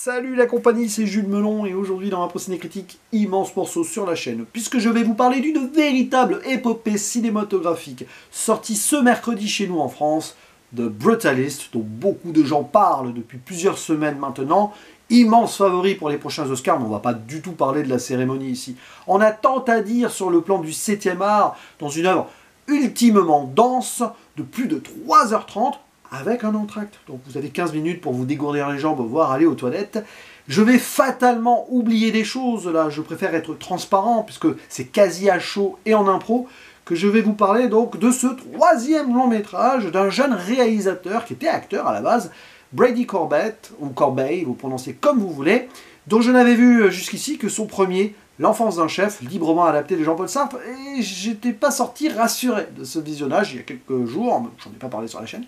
Salut la compagnie, c'est Jules Melon et aujourd'hui dans ma ciné critique, immense morceau sur la chaîne, puisque je vais vous parler d'une véritable épopée cinématographique sortie ce mercredi chez nous en France, The Brutalist, dont beaucoup de gens parlent depuis plusieurs semaines maintenant, immense favori pour les prochains Oscars, mais on va pas du tout parler de la cérémonie ici. On a tant à dire sur le plan du 7e art, dans une œuvre ultimement dense, de plus de 3h30, avec un entracte. Donc vous avez 15 minutes pour vous dégourdir les jambes, voire aller aux toilettes. Je vais fatalement oublier des choses, là, je préfère être transparent, puisque c'est quasi à chaud et en impro, que je vais vous parler donc de ce 3e long métrage d'un jeune réalisateur qui était acteur à la base, Brady Corbet, ou Corbeil, vous prononcez comme vous voulez, dont je n'avais vu jusqu'ici que son premier, L'enfance d'un chef, librement adapté de Jean-Paul Sartre, et j'étais pas sorti rassuré de ce visionnage il y a quelques jours, j'en ai pas parlé sur la chaîne.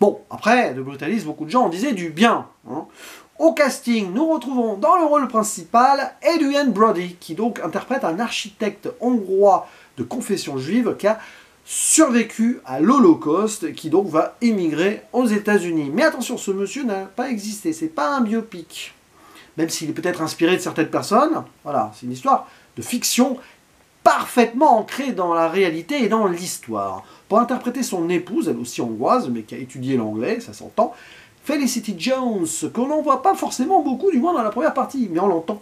Bon, après, de Brutalist, beaucoup de gens en disaient du bien. Hein. Au casting, nous retrouvons dans le rôle principal Adrian Brody, qui donc interprète un architecte hongrois de confession juive qui a survécu à l'Holocauste, qui donc va émigrer aux États-Unis. Mais attention, ce monsieur n'a pas existé, c'est pas un biopic. Même s'il est peut-être inspiré de certaines personnes, voilà, c'est une histoire de fiction parfaitement ancrée dans la réalité et dans l'histoire. Pour interpréter son épouse, elle aussi hongroise, mais qui a étudié l'anglais, ça s'entend, Felicity Jones, qu'on n'en voit pas forcément beaucoup, du moins dans la première partie, mais on l'entend.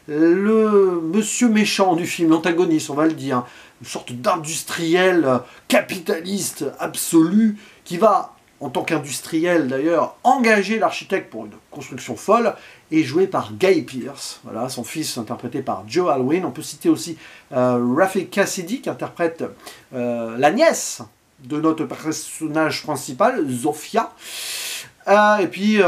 Le monsieur méchant du film, l'antagoniste, on va le dire, une sorte d'industriel capitaliste absolu, qui va, en tant qu'industriel d'ailleurs, engager l'architecte pour une construction folle, et joué par Guy Pearce, voilà, son fils interprété par Joe Alwyn. On peut citer aussi Rafe Cassidy qui interprète la nièce de notre personnage principal, Zofia. Et puis,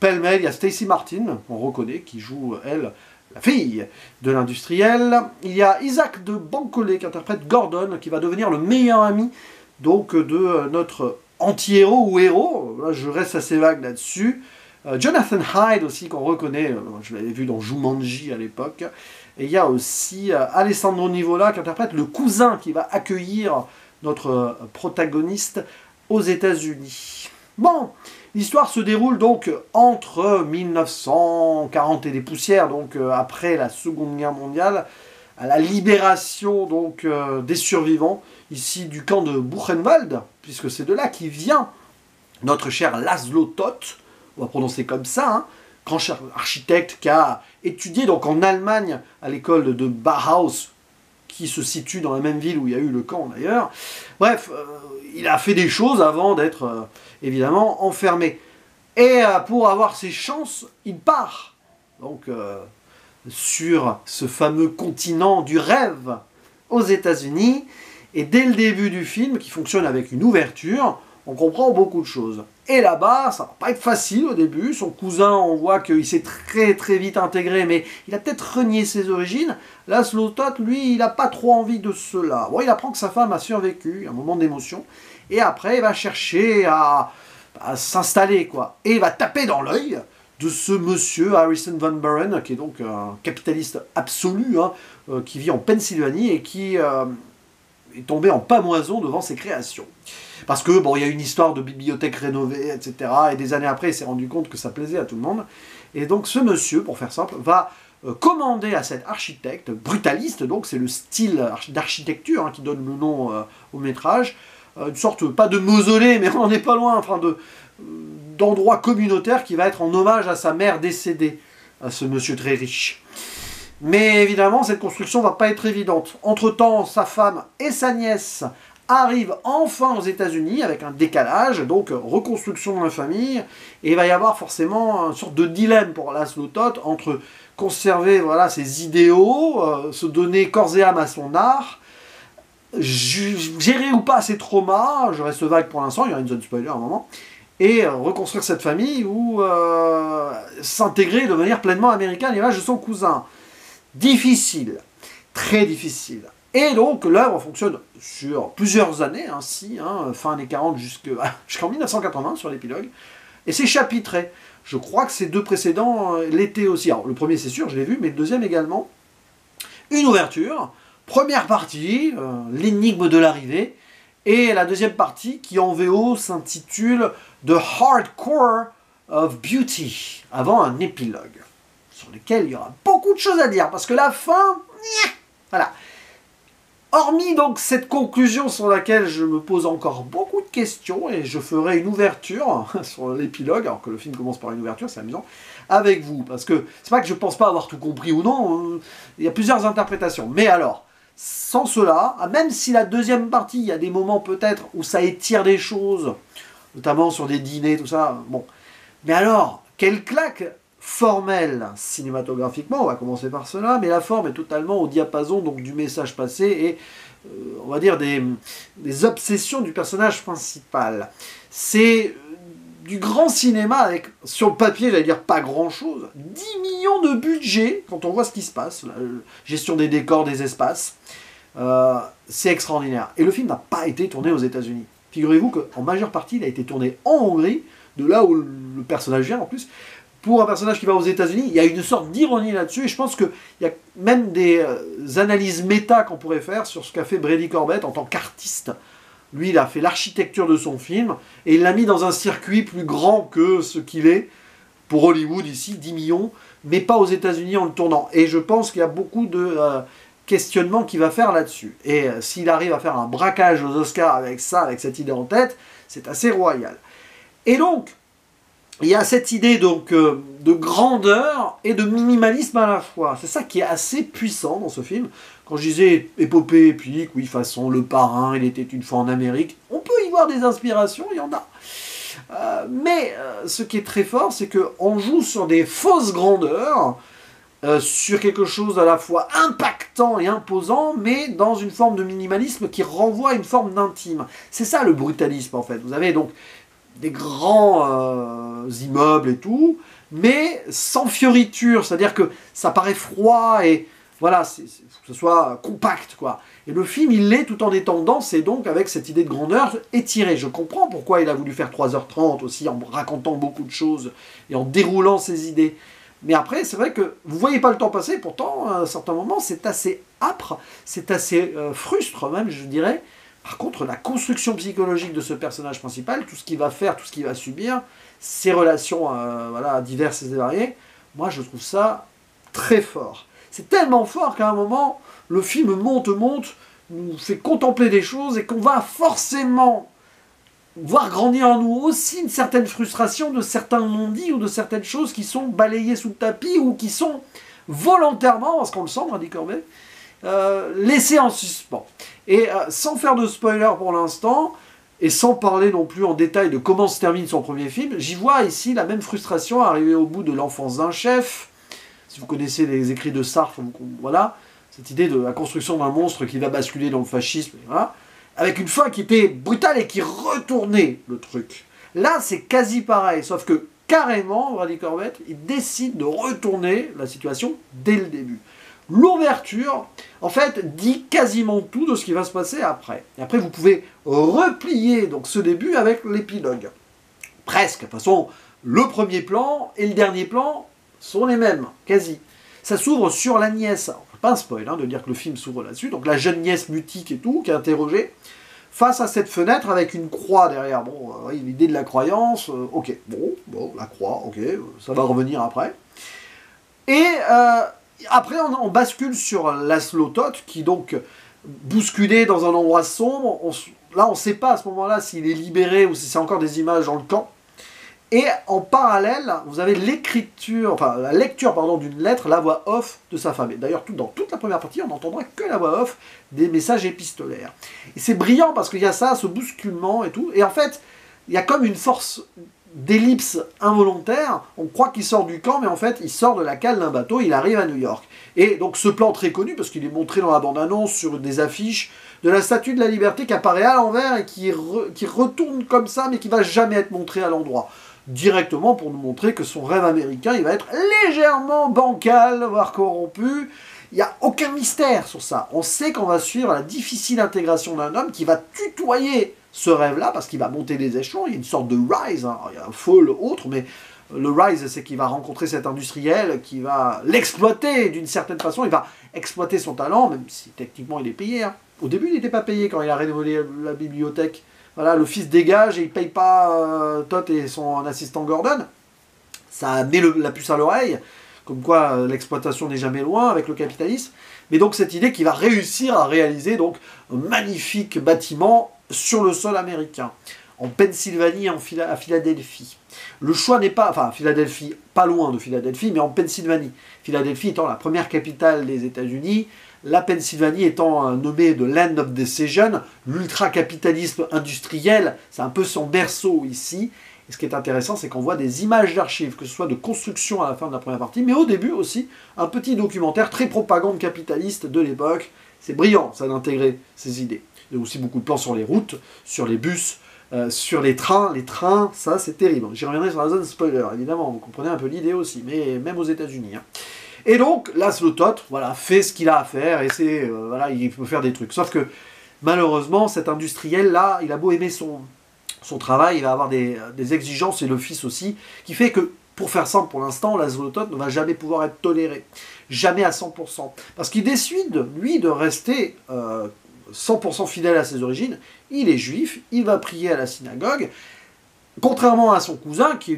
pêle-mêle, il y a Stacey Martin, on reconnaît, qui joue, elle, la fille de l'industriel. Il y a Isaac de Bancolé qui interprète Gordon, qui va devenir le meilleur ami donc, de notre anti-héros ou héros. Là, je reste assez vague là-dessus. Jonathan Hyde aussi, qu'on reconnaît, je l'avais vu dans Jumanji à l'époque. Et il y a aussi Alessandro Nivola qui interprète le cousin qui va accueillir notre protagoniste aux États-Unis. Bon, l'histoire se déroule donc entre 1940 et des poussières, donc après la Seconde Guerre mondiale, à la libération donc des survivants, ici du camp de Buchenwald, puisque c'est de là qui vient notre cher Laszlo Toth, on va prononcer comme ça, hein, grand architecte qui a étudié donc en Allemagne à l'école de Bauhaus, qui se situe dans la même ville où il y a eu le camp d'ailleurs. Bref, il a fait des choses avant d'être évidemment enfermé. Et pour avoir ses chances, il part donc sur ce fameux continent du rêve aux États-Unis. Et dès le début du film, qui fonctionne avec une ouverture, on comprend beaucoup de choses. Et là-bas, ça va pas être facile au début. Son cousin, on voit qu'il s'est très vite intégré, mais il a peut-être renié ses origines. Laszlo Toth, lui, il n'a pas trop envie de cela. Bon, il apprend que sa femme a survécu, un moment d'émotion. Et après, il va chercher à s'installer, quoi. Et il va taper dans l'œil de ce monsieur, Harrison Van Buren, qui est donc un capitaliste absolu, hein, qui vit en Pennsylvanie et qui est tombé en pamoison devant ses créations. Parce que, bon, il y a une histoire de bibliothèque rénovée, etc. Et des années après, il s'est rendu compte que ça plaisait à tout le monde. Et donc, ce monsieur, pour faire simple, va commander à cet architecte, brutaliste, donc c'est le style d'architecture hein, qui donne le nom au métrage, une sorte, pas de mausolée, mais on n'est pas loin, enfin, d'endroit communautaire qui va être en hommage à sa mère décédée, à ce monsieur très riche. Mais évidemment, cette construction ne va pas être évidente. Entre-temps, sa femme et sa nièce arrive enfin aux États-Unis avec un décalage, donc reconstruction de la famille, et il va y avoir forcément une sorte de dilemme pour Laszlo Toth entre conserver voilà, ses idéaux, se donner corps et âme à son art, gérer ou pas ses traumas, je reste vague pour l'instant, il y aura une zone spoiler à un moment, et reconstruire cette famille ou s'intégrer, devenir pleinement américain à l'image de son cousin. Difficile, très difficile. Et donc l'œuvre fonctionne sur plusieurs années, ainsi, hein, fin années 40 jusqu'en 1980 sur l'épilogue, et c'est chapitré. Je crois que ces deux précédents l'étaient aussi. Alors le premier c'est sûr, je l'ai vu, mais le deuxième également. Une ouverture, première partie, l'énigme de l'arrivée, et la deuxième partie qui en VO s'intitule The Hardcore of Beauty, avant un épilogue, sur lequel il y aura beaucoup de choses à dire, parce que la fin, voilà. Hormis donc cette conclusion sur laquelle je me pose encore beaucoup de questions, et je ferai une ouverture sur l'épilogue, alors que le film commence par une ouverture, c'est amusant, avec vous, parce que c'est pas que je pense pas avoir tout compris ou non, il y a plusieurs interprétations, mais alors, sans cela, même si la deuxième partie, il y a des moments peut-être où ça étire des choses, notamment sur des dîners, tout ça, bon, mais alors, quelle claque formelle cinématographiquement, on va commencer par cela, mais la forme est totalement au diapason donc, du message passé et, on va dire, des obsessions du personnage principal. C'est du grand cinéma avec, sur le papier, j'allais dire pas grand-chose, 10 millions de budget, quand on voit ce qui se passe, la gestion des décors, des espaces, c'est extraordinaire. Et le film n'a pas été tourné aux États-Unis. Figurez-vous qu'en majeure partie, il a été tourné en Hongrie, de là où le personnage vient en plus. Pour un personnage qui va aux États-Unis, il y a une sorte d'ironie là-dessus, et je pense qu'il y a même des analyses méta qu'on pourrait faire sur ce qu'a fait Brady Corbet en tant qu'artiste. Lui, il a fait l'architecture de son film, et il l'a mis dans un circuit plus grand que ce qu'il est, pour Hollywood ici, 10 millions, mais pas aux États-Unis en le tournant. Et je pense qu'il y a beaucoup de questionnements qu'il va faire là-dessus. Et s'il arrive à faire un braquage aux Oscars avec ça, avec cette idée en tête, c'est assez royal. Et donc, il y a cette idée donc de grandeur et de minimalisme à la fois. C'est ça qui est assez puissant dans ce film. Quand je disais épopée épique, oui, façon Le Parrain, Il était une fois en Amérique, on peut y voir des inspirations, il y en a. Mais ce qui est très fort, c'est qu'on joue sur des fausses grandeurs, sur quelque chose à la fois impactant et imposant, mais dans une forme de minimalisme qui renvoie à une forme d'intime. C'est ça le brutalisme en fait. Vous avez donc des grands immeubles et tout, mais sans fioriture, c'est-à-dire que ça paraît froid et voilà, faut que ce soit compact, quoi. Et le film, il l'est tout en étant dense et donc avec cette idée de grandeur étirée. Je comprends pourquoi il a voulu faire 3h30 aussi, en racontant beaucoup de choses et en déroulant ses idées. Mais après, c'est vrai que vous ne voyez pas le temps passer, pourtant, à un certain moment, c'est assez âpre, c'est assez frustre même, je dirais. Par contre, la construction psychologique de ce personnage principal, tout ce qu'il va faire, tout ce qu'il va subir, ses relations voilà, diverses et variées, moi je trouve ça très fort. C'est tellement fort qu'à un moment, le film monte, nous fait contempler des choses et qu'on va forcément voir grandir en nous aussi une certaine frustration de certains non-dits ou de certaines choses qui sont balayées sous le tapis ou qui sont volontairement, parce qu'on le sent, Brady Corbet, laissées en suspens. Et sans faire de spoiler pour l'instant, et sans parler non plus en détail de comment se termine son premier film, j'y vois ici la même frustration arriver au bout de l'enfance d'un chef. Si vous connaissez les écrits de Sartre, voilà, cette idée de la construction d'un monstre qui va basculer dans le fascisme, voilà, avec une fin qui était brutale et qui retournait le truc. Là, c'est quasi pareil, sauf que carrément, Brady Corbet, il décide de retourner la situation dès le début. L'ouverture, en fait, dit quasiment tout de ce qui va se passer après. Et après, vous pouvez replier donc, ce début avec l'épilogue. Presque. De toute façon, le premier plan et le dernier plan sont les mêmes, quasi. Ça s'ouvre sur la nièce. Alors, pas un spoil de dire que le film s'ouvre là-dessus. Donc la jeune nièce mutique et tout, qui est interrogée, face à cette fenêtre avec une croix derrière. Bon, l'idée de la croyance, ok, bon, la croix, ok, ça va revenir après. Et après, on bascule sur Laszlo Toth, qui donc, bousculé dans un endroit sombre, là on ne sait pas à ce moment-là s'il est libéré ou si c'est encore des images dans le camp. Et en parallèle, vous avez l'écriture, enfin la lecture pardon, d'une lettre, la voix off de sa femme. Et d'ailleurs, dans toute la première partie, on n'entendra que la voix off des messages épistolaires. Et c'est brillant parce qu'il y a ça, ce bousculement et tout. Et en fait, il y a comme une force d'ellipse involontaire. On croit qu'il sort du camp, mais en fait, il sort de la cale d'un bateau, il arrive à New York. Et donc ce plan très connu, parce qu'il est montré dans la bande-annonce, sur des affiches, de la Statue de la Liberté qui apparaît à l'envers et qui retourne comme ça, mais qui va jamais être montré à l'endroit. Directement pour nous montrer que son rêve américain, il va être légèrement bancal, voire corrompu. Il n'y a aucun mystère sur ça. On sait qu'on va suivre la difficile intégration d'un homme qui va tutoyer ce rêve-là, parce qu'il va monter les échelons. Il y a une sorte de rise, hein. Il y a un fall autre, mais le rise, c'est qu'il va rencontrer cet industriel qui va l'exploiter d'une certaine façon. Il va exploiter son talent, même si techniquement il est payé. Hein. Au début, il n'était pas payé quand il a rénové la bibliothèque. Voilà, le fils dégage et il ne paye pas Todd et son assistant Gordon. Ça met la puce à l'oreille, comme quoi l'exploitation n'est jamais loin avec le capitalisme. Mais donc cette idée qu'il va réussir à réaliser donc un magnifique bâtiment sur le sol américain, en Pennsylvanie, à Philadelphie. Le choix n'est pas, enfin Philadelphie, pas loin de Philadelphie, mais en Pennsylvanie. Philadelphie étant la première capitale des États-Unis, la Pennsylvanie étant nommée de Land of Decision, l'ultra-capitalisme industriel, c'est un peu son berceau ici. Et ce qui est intéressant, c'est qu'on voit des images d'archives, que ce soit de construction à la fin de la première partie, mais au début aussi, un petit documentaire très propagande capitaliste de l'époque. C'est brillant, ça, d'intégrer ces idées. Il y a aussi beaucoup de plans sur les routes, sur les bus, sur les trains. Les trains, ça, c'est terrible. J'y reviendrai sur la zone spoiler, évidemment. Vous comprenez un peu l'idée aussi, mais même aux États-Unis. Hein. Et donc, Laszlo Toth, voilà, fait ce qu'il a à faire, et c'est, voilà, il peut faire des trucs. Sauf que, malheureusement, cet industriel-là, il a beau aimer son travail, il va avoir des exigences, et le fils aussi, qui fait que, pour faire simple pour l'instant, Laszlo Toth ne va jamais pouvoir être toléré. Jamais à 100%. Parce qu'il décide, lui, de rester 100% fidèle à ses origines. Il est juif, il va prier à la synagogue. Contrairement à son cousin, qui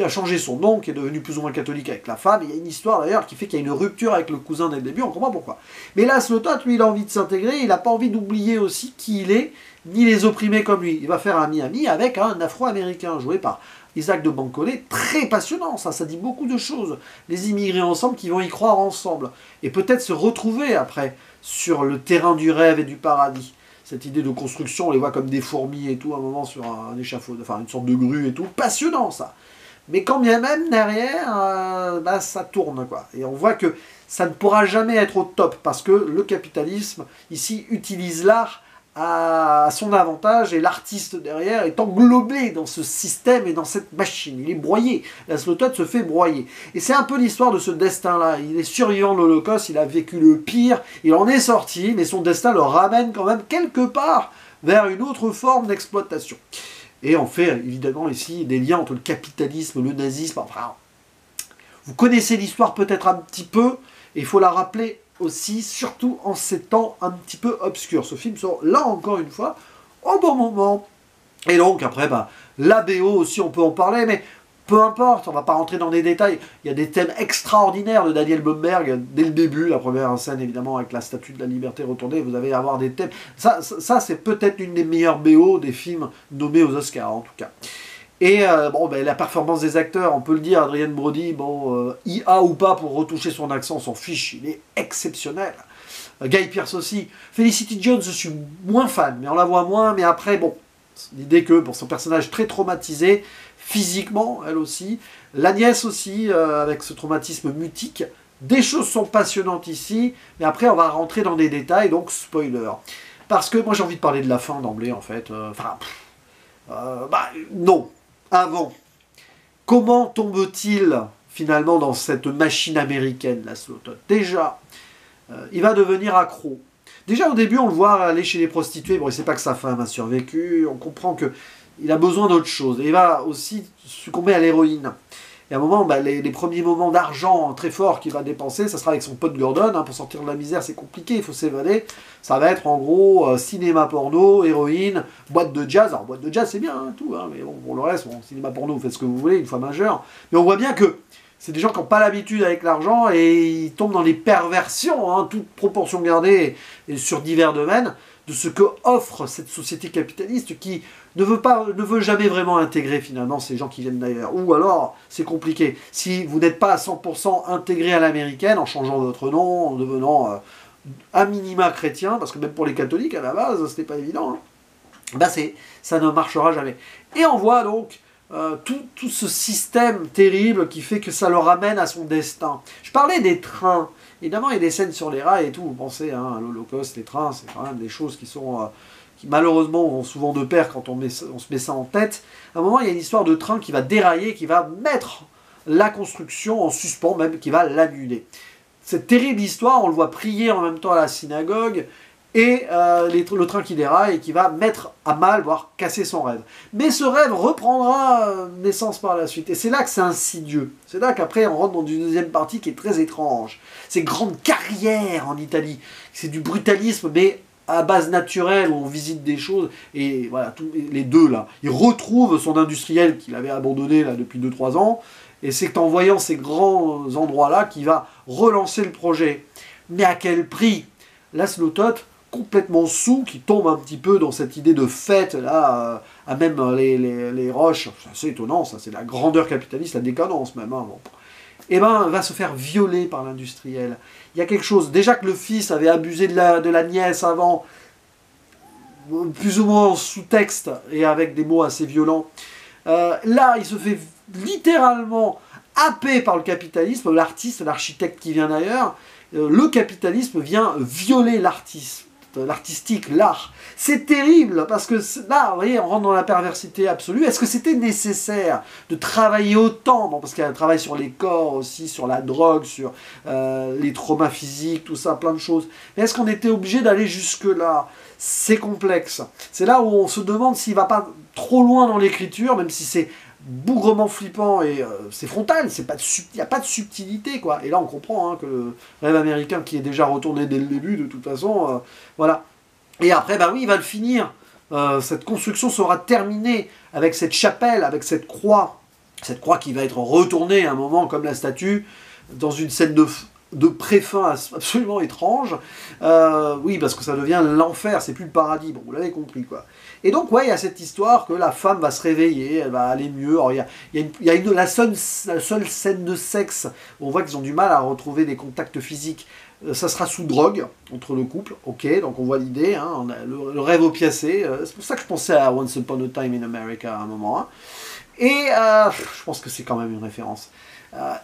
a changé son nom, qui est devenu plus ou moins catholique avec la femme, il y a une histoire d'ailleurs qui fait qu'il y a une rupture avec le cousin dès le début, on comprend pourquoi. Mais Laszlo Toth, lui, il a envie de s'intégrer, il n'a pas envie d'oublier aussi qui il est, ni les opprimés comme lui. Il va faire un ami avec un Afro-Américain, joué par Isaac de Bancolé, très passionnant, ça dit beaucoup de choses. Les immigrés ensemble qui vont y croire ensemble, et peut-être se retrouver après sur le terrain du rêve et du paradis. Cette idée de construction, on les voit comme des fourmis et tout, à un moment sur un échafaud, enfin une sorte de grue et tout, passionnant ça. Mais quand bien même derrière, ça tourne quoi. Et on voit que ça ne pourra jamais être au top, parce que le capitalisme, ici, utilise l'art à son avantage, et l'artiste derrière est englobé dans ce système et dans cette machine. Il est broyé. Laszlo Toth se fait broyer. Et c'est un peu l'histoire de ce destin-là. Il est survivant de l'Holocauste, il a vécu le pire, il en est sorti, mais son destin le ramène quand même quelque part vers une autre forme d'exploitation. Et on fait évidemment ici des liens entre le capitalisme, le nazisme, enfin... Vous connaissez l'histoire peut-être un petit peu, et il faut la rappeler aussi, surtout en ces temps un petit peu obscurs. Ce film sort là encore une fois au bon moment. Et donc après, la BO aussi, on peut en parler, mais peu importe, on va pas rentrer dans des détails. Il y a des thèmes extraordinaires de Daniel Baumberg dès le début, la première scène évidemment avec la Statue de la Liberté retournée, vous allez avoir des thèmes. Ça c'est peut-être l'une des meilleures BO des films nommés aux Oscars en tout cas. Et la performance des acteurs, on peut le dire, Adrien Brody, IA ou pas pour retoucher son accent, on s'en fiche, il est exceptionnel. Guy Pearce aussi. Felicity Jones, je suis moins fan, mais on la voit moins, mais après, l'idée que pour son personnage très traumatisé, physiquement, elle aussi, la nièce aussi, avec ce traumatisme mutique, des choses sont passionnantes ici, mais après on va rentrer dans des détails, donc spoiler. Parce que moi j'ai envie de parler de la fin d'emblée en fait, non. Avant, comment tombe-t-il finalement dans cette machine américaine, Laszlo Toth? Déjà, il va devenir accro. Déjà au début, on le voit aller chez les prostituées. Bon, il ne sait pas que sa femme a survécu. On comprend qu'il a besoin d'autre chose. Et il va aussi succomber à l'héroïne. Et à un moment, les premiers moments d'argent très forts qu'il va dépenser, ça sera avec son pote Gordon. Hein, pour sortir de la misère, c'est compliqué, il faut s'évader. Ça va être en gros cinéma porno, héroïne, boîte de jazz. Alors, boîte de jazz, c'est bien, hein, tout. Hein, mais bon, pour le reste, cinéma porno, vous faites ce que vous voulez, une fois majeur. Mais on voit bien que c'est des gens qui n'ont pas l'habitude avec l'argent et ils tombent dans les perversions, hein, toute proportion gardée et sur divers domaines, de ce que offre cette société capitaliste qui ne veut jamais vraiment intégrer finalement ces gens qui viennent d'ailleurs. Ou alors, c'est compliqué. Si vous n'êtes pas à 100% intégré à l'américaine, en changeant votre nom, en devenant à minima chrétien, parce que même pour les catholiques, à la base, c'était pas évident, hein, ça ne marchera jamais. Et on voit donc tout ce système terrible qui fait que ça le ramène à son destin. Je parlais des trains. Évidemment, il y a des scènes sur les rails et tout. Vous pensez à l'Holocauste, les trains, c'est quand même des choses qui sont... qui malheureusement vont souvent de pair quand on se met ça en tête. À un moment, il y a une histoire de train qui va dérailler, qui va mettre la construction en suspens, même qui va l'annuler. Cette terrible histoire, on le voit prier en même temps à la synagogue, et le train qui déraille et qui va mettre à mal, voire casser son rêve. Mais ce rêve reprendra naissance par la suite. Et c'est là que c'est insidieux. C'est là qu'après on rentre dans une deuxième partie qui est très étrange. Ces grandes carrières en Italie. C'est du brutalisme, mais à base naturelle, où on visite des choses. Et voilà, les deux là. Il retrouve son industriel qu'il avait abandonné là, depuis 2-3 ans. Et c'est en voyant ces grands endroits-là qu'il va relancer le projet. Mais à quel prix? Laszlo Toth, complètement sous, qui tombe un petit peu dans cette idée de fête, là, à même les roches, c'est assez étonnant, ça, c'est la grandeur capitaliste, la décadence même, hein, bon. Eh ben, va se faire violer par l'industriel. Il y a quelque chose, déjà que le fils avait abusé de la nièce avant, plus ou moins en sous-texte, et avec des mots assez violents, là, il se fait littéralement happer par le capitalisme, l'artiste, l'architecte qui vient d'ailleurs, le capitalisme vient violer l'artistique, l'art. C'est terrible, parce que là, vous voyez, on rentre dans la perversité absolue. Est-ce que c'était nécessaire de travailler autant? Bon, parce qu'il y a un travail sur les corps aussi, sur la drogue, sur les traumas physiques, tout ça, plein de choses. Mais est-ce qu'on était obligé d'aller jusque-là? C'est complexe. C'est là où on se demande s'il ne va pas trop loin dans l'écriture, même si c'est bougrement flippant et c'est frontal, il n'y a pas de subtilité, quoi. Et là, on comprend hein, que le rêve américain qui est déjà retourné dès le début, de toute façon, voilà. Et après, bah oui, il va le finir. Cette construction sera terminée avec cette chapelle, avec cette croix qui va être retournée à un moment comme la statue, dans une scène de pré-fin absolument étrange. Oui, parce que ça devient l'enfer, c'est plus le paradis. Bon, vous l'avez compris, quoi. Et donc, ouais, il y a cette histoire que la femme va se réveiller, elle va aller mieux. Alors, la seule scène de sexe où on voit qu'ils ont du mal à retrouver des contacts physiques. Ça sera sous drogue, entre le couple, ok, donc on voit l'idée, hein, on a le rêve opiacé. C'est pour ça que je pensais à Once Upon a Time in America à un moment. Hein. Et je pense que c'est quand même une référence.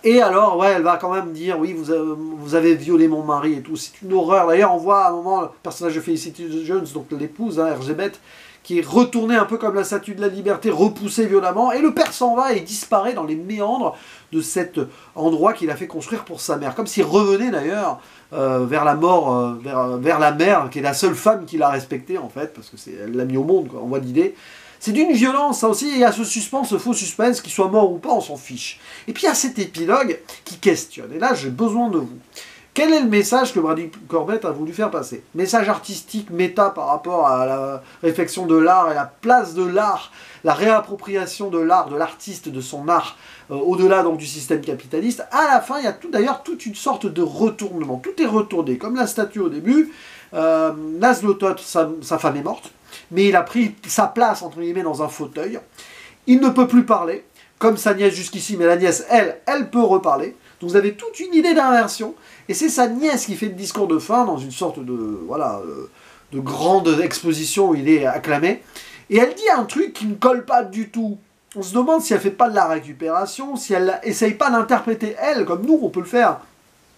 Et alors, ouais, elle va quand même dire, oui, vous avez violé mon mari et tout. C'est une horreur. D'ailleurs, on voit à un moment le personnage de Felicity Jones, donc l'épouse, hein, Elizabeth, qui est retournée un peu comme la statue de la liberté, repoussée violemment, et le père s'en va et disparaît dans les méandres de cet endroit qu'il a fait construire pour sa mère. Comme s'il revenait d'ailleurs vers la mort, vers la mère, qui est la seule femme qu'il a respectée, en fait, parce qu'elle l'a mis au monde, quoi, on voit l'idée. C'est d'une violence, ça aussi, il y a ce suspense, ce faux suspense, qu'il soit mort ou pas, on s'en fiche. Et puis il y a cet épilogue qui questionne, et là j'ai besoin de vous. Quel est le message que Bradley Corbett a voulu faire passer? Message artistique, méta par rapport à la réflexion de l'art et la place de l'art, la réappropriation de l'art, de l'artiste, de son art, au-delà donc du système capitaliste. À la fin, il y a d'ailleurs toute une sorte de retournement. Tout est retourné, comme la statue au début. Laszlo Toth, sa femme est morte, mais il a pris sa place, entre guillemets, dans un fauteuil. Il ne peut plus parler, comme sa nièce jusqu'ici, mais la nièce, elle peut reparler. Donc vous avez toute une idée d'inversion, et c'est sa nièce qui fait le discours de fin dans une sorte de, voilà, de grande exposition où il est acclamé. Et elle dit un truc qui ne colle pas du tout. On se demande si elle ne fait pas de la récupération, si elle n'essaye pas d'interpréter, elle, comme nous, on peut le faire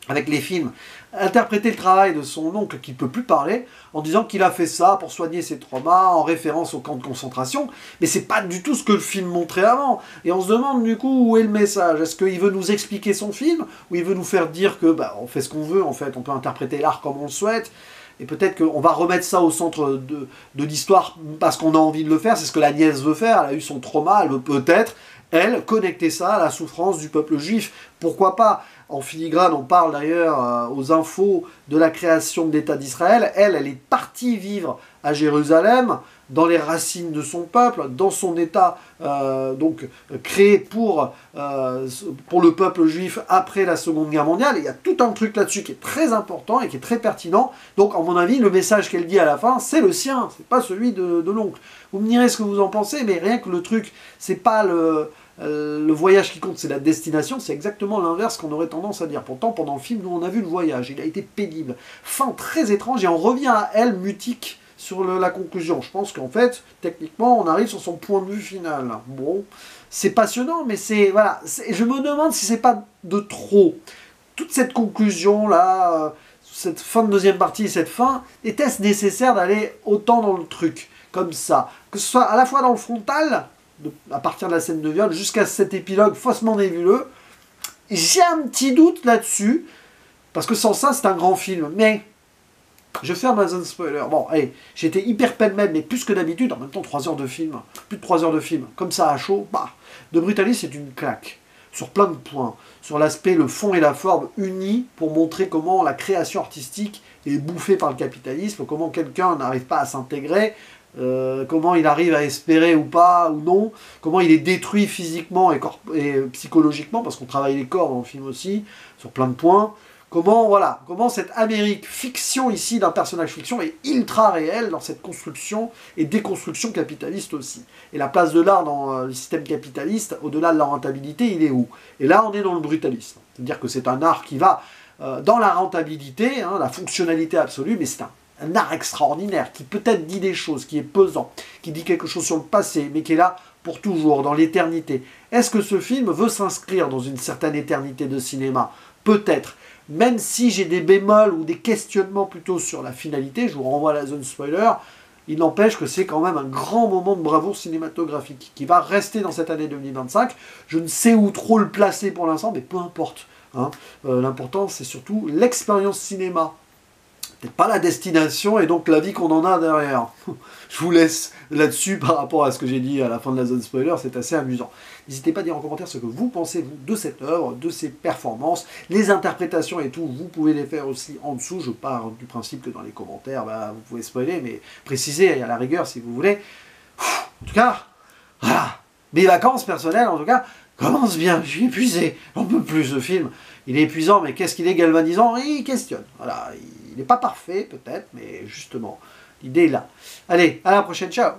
avec les films, interpréter le travail de son oncle qui ne peut plus parler, en disant qu'il a fait ça pour soigner ses traumas, en référence au camp de concentration, mais c'est pas du tout ce que le film montrait avant. Et on se demande du coup où est le message. Est-ce qu'il veut nous expliquer son film, ou il veut nous faire dire que bah, on fait ce qu'on veut, en fait, on peut interpréter l'art comme on le souhaite, et peut-être qu'on va remettre ça au centre de l'histoire parce qu'on a envie de le faire, c'est ce que la nièce veut faire, elle a eu son trauma, elle veut peut-être, elle, connecter ça à la souffrance du peuple juif. Pourquoi pas? En filigrane, on parle d'ailleurs aux infos de la création de l'État d'Israël. Elle est partie vivre à Jérusalem, dans les racines de son peuple, dans son État donc créé pour le peuple juif après la Seconde Guerre mondiale. Et il y a tout un truc là-dessus qui est très important et qui est très pertinent. Donc, à mon avis, le message qu'elle dit à la fin, c'est le sien, c'est pas celui de l'oncle. Vous me direz ce que vous en pensez, mais rien que le truc, c'est pas le voyage qui compte, c'est la destination, c'est exactement l'inverse qu'on aurait tendance à dire. Pourtant, pendant le film, nous on a vu le voyage, il a été pénible. Fin très étrange, et on revient à elle, mutique, sur la conclusion. Je pense qu'en fait, techniquement, on arrive sur son point de vue final. Bon, c'est passionnant, mais c'est... Voilà, je me demande si c'est pas de trop. Toute cette conclusion-là, cette fin de deuxième partie, cette fin, était-ce nécessaire d'aller autant dans le truc, comme ça? Que ce soit à la fois dans le frontal, à partir de la scène de viol, jusqu'à cet épilogue faussement nébuleux, j'ai un petit doute là-dessus, parce que sans ça, c'est un grand film. Mais... je ferme la zone spoiler. Bon, allez, j'étais hyper pêle-mêle, mais plus que d'habitude, en même temps 3 heures de film, plus de 3 heures de film, comme ça à chaud, bah, De Brutalis c'est une claque, sur plein de points, sur l'aspect, le fond et la forme unis, pour montrer comment la création artistique est bouffée par le capitalisme, comment quelqu'un n'arrive pas à s'intégrer, comment il arrive à espérer ou pas, ou non, comment il est détruit physiquement et psychologiquement, parce qu'on travaille les corps dans le film aussi, sur plein de points. Comment cette Amérique fiction ici d'un personnage fiction est ultra réelle dans cette construction et déconstruction capitaliste aussi. Et la place de l'art dans le système capitaliste, au-delà de la rentabilité, il est où? Et là, on est dans le brutalisme. C'est-à-dire que c'est un art qui va dans la rentabilité, hein, la fonctionnalité absolue, mais c'est un art extraordinaire qui peut-être dit des choses, qui est pesant, qui dit quelque chose sur le passé, mais qui est là pour toujours, dans l'éternité. Est-ce que ce film veut s'inscrire dans une certaine éternité de cinéma? Peut-être. Même si j'ai des bémols ou des questionnements plutôt sur la finalité, je vous renvoie à la zone spoiler, il n'empêche que c'est quand même un grand moment de bravoure cinématographique qui va rester dans cette année 2025. Je ne sais où trop le placer pour l'instant, mais peu importe. Hein. L'important, c'est surtout l'expérience cinéma. Peut-être pas la destination et donc la vie qu'on en a derrière. Je vous laisse là-dessus par rapport à ce que j'ai dit à la fin de la zone spoiler, c'est assez amusant. N'hésitez pas à dire en commentaire ce que vous pensez vous, de cette œuvre, de ces performances, les interprétations et tout, vous pouvez les faire aussi en dessous. Je pars du principe que dans les commentaires, vous pouvez spoiler, mais précisez à la rigueur si vous voulez. En tout cas, voilà, mes vacances personnelles en tout cas commencent bien, je suis épuisé, j'en peux plus ce film. Il est épuisant, mais qu'est-ce qu'il est galvanisant? Il questionne. Voilà, il n'est pas parfait peut-être, mais justement, l'idée est là. Allez, à la prochaine, ciao!